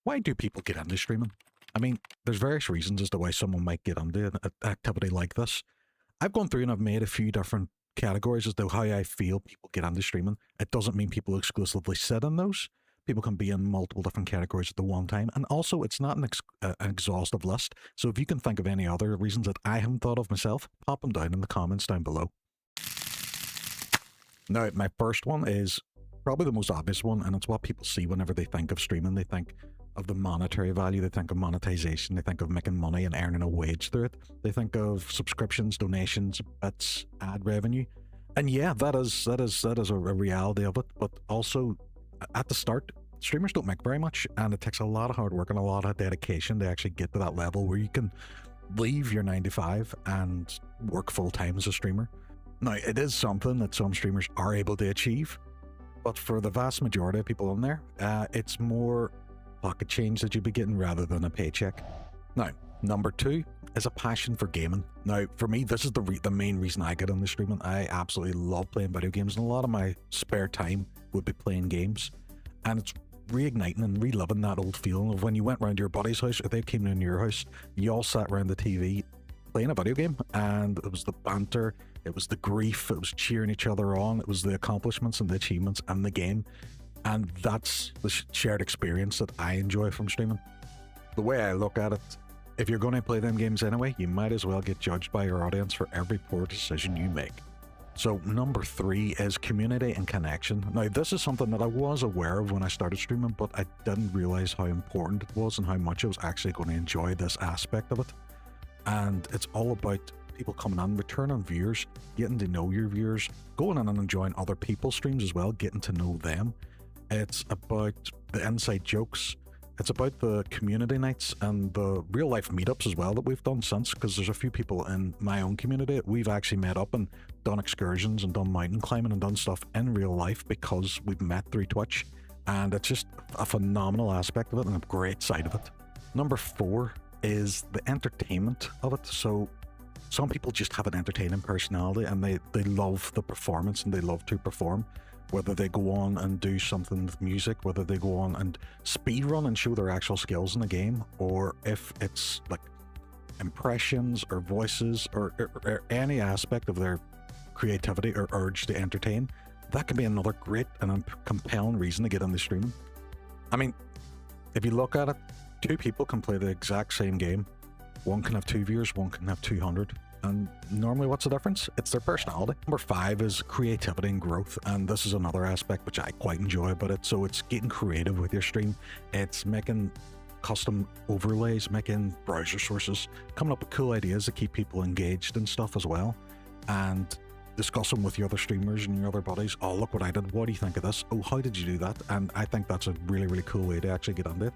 Why do people get into streaming? I mean, there's various reasons as to why someone might get into an activity like this. I've gone through and I've made a few different categories as to how I feel people get into streaming. It doesn't mean people exclusively sit in those. People can be in multiple different categories at the one time. And also, it's not an exhaustive list. So if you can think of any other reasons that I haven't thought of myself, pop them down in the comments down below. Now, my first one is probably the most obvious one, and it's what people see whenever they think of streaming. They think of the monetary value, they think of monetization, they think of making money and earning a wage through it. They think of subscriptions, donations, bits, ad revenue. And yeah, that is a reality of it. But also, at the start, streamers don't make very much, and it takes a lot of hard work and a lot of dedication to actually get to that level where you can leave your 9 to 5 and work full time as a streamer. Now, it is something that some streamers are able to achieve, but for the vast majority of people in there, it's more pocket change that you'd be getting rather than a paycheck. Now, number 2 is a passion for gaming. Now, for me, this is the main reason I get into streaming. I absolutely love playing video games, and a lot of my spare time would be playing games. And it's reigniting and reliving that old feeling of when you went round your buddy's house or they came in your house, you all sat around the TV playing a video game, and it was the banter, it was the grief, it was cheering each other on, it was the accomplishments and the achievements and the game. And that's the shared experience that I enjoy from streaming. The way I look at it, if you're going to play them games anyway, you might as well get judged by your audience for every poor decision you make. So number 3 is community and connection. Now, this is something that I was aware of when I started streaming, but I didn't realize how important it was and how much I was actually going to enjoy this aspect of it. And it's all about people coming on, returning viewers, getting to know your viewers, going in and enjoying other people's streams as well, getting to know them. It's about the inside jokes. It's about the community nights and the real life meetups as well that we've done since, because there's a few people in my own community. We've actually met up and done excursions and done mountain climbing and done stuff in real life because we've met through Twitch. And it's just a phenomenal aspect of it and a great side of it. Number 4 is the entertainment of it. So some people just have an entertaining personality and they love the performance and they love to perform. Whether they go on and do something with music, whether they go on and speedrun and show their actual skills in the game, or if it's like impressions or voices or any aspect of their creativity or urge to entertain, that can be another great and compelling reason to get into streaming. I mean, if you look at it, 2 people can play the exact same game. One can have 2 viewers, one can have 200. And normally what's the difference? It's their personality. Number 5 is creativity and growth. And this is another aspect which I quite enjoy about it. So it's getting creative with your stream. It's making custom overlays, making browser sources, coming up with cool ideas to keep people engaged and stuff as well. And discussing with your other streamers and your other buddies. Oh, look what I did. What do you think of this? Oh, how did you do that? And I think that's a really, really cool way to actually get into it.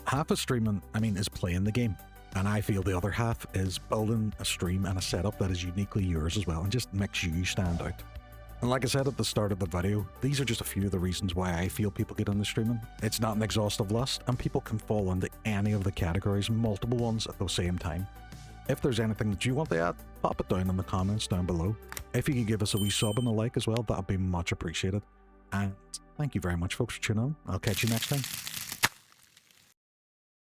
Half of streaming, I mean, is playing the game. And I feel the other half is building a stream and a setup that is uniquely yours as well and just makes you stand out. And like I said at the start of the video, these are just a few of the reasons why I feel people get into streaming. It's not an exhaustive list, and people can fall into any of the categories, multiple ones at the same time. If there's anything that you want to add, pop it down in the comments down below. If you could give us a wee sub and a like as well, that would be much appreciated. And thank you very much, folks, for tuning in. I'll catch you next time.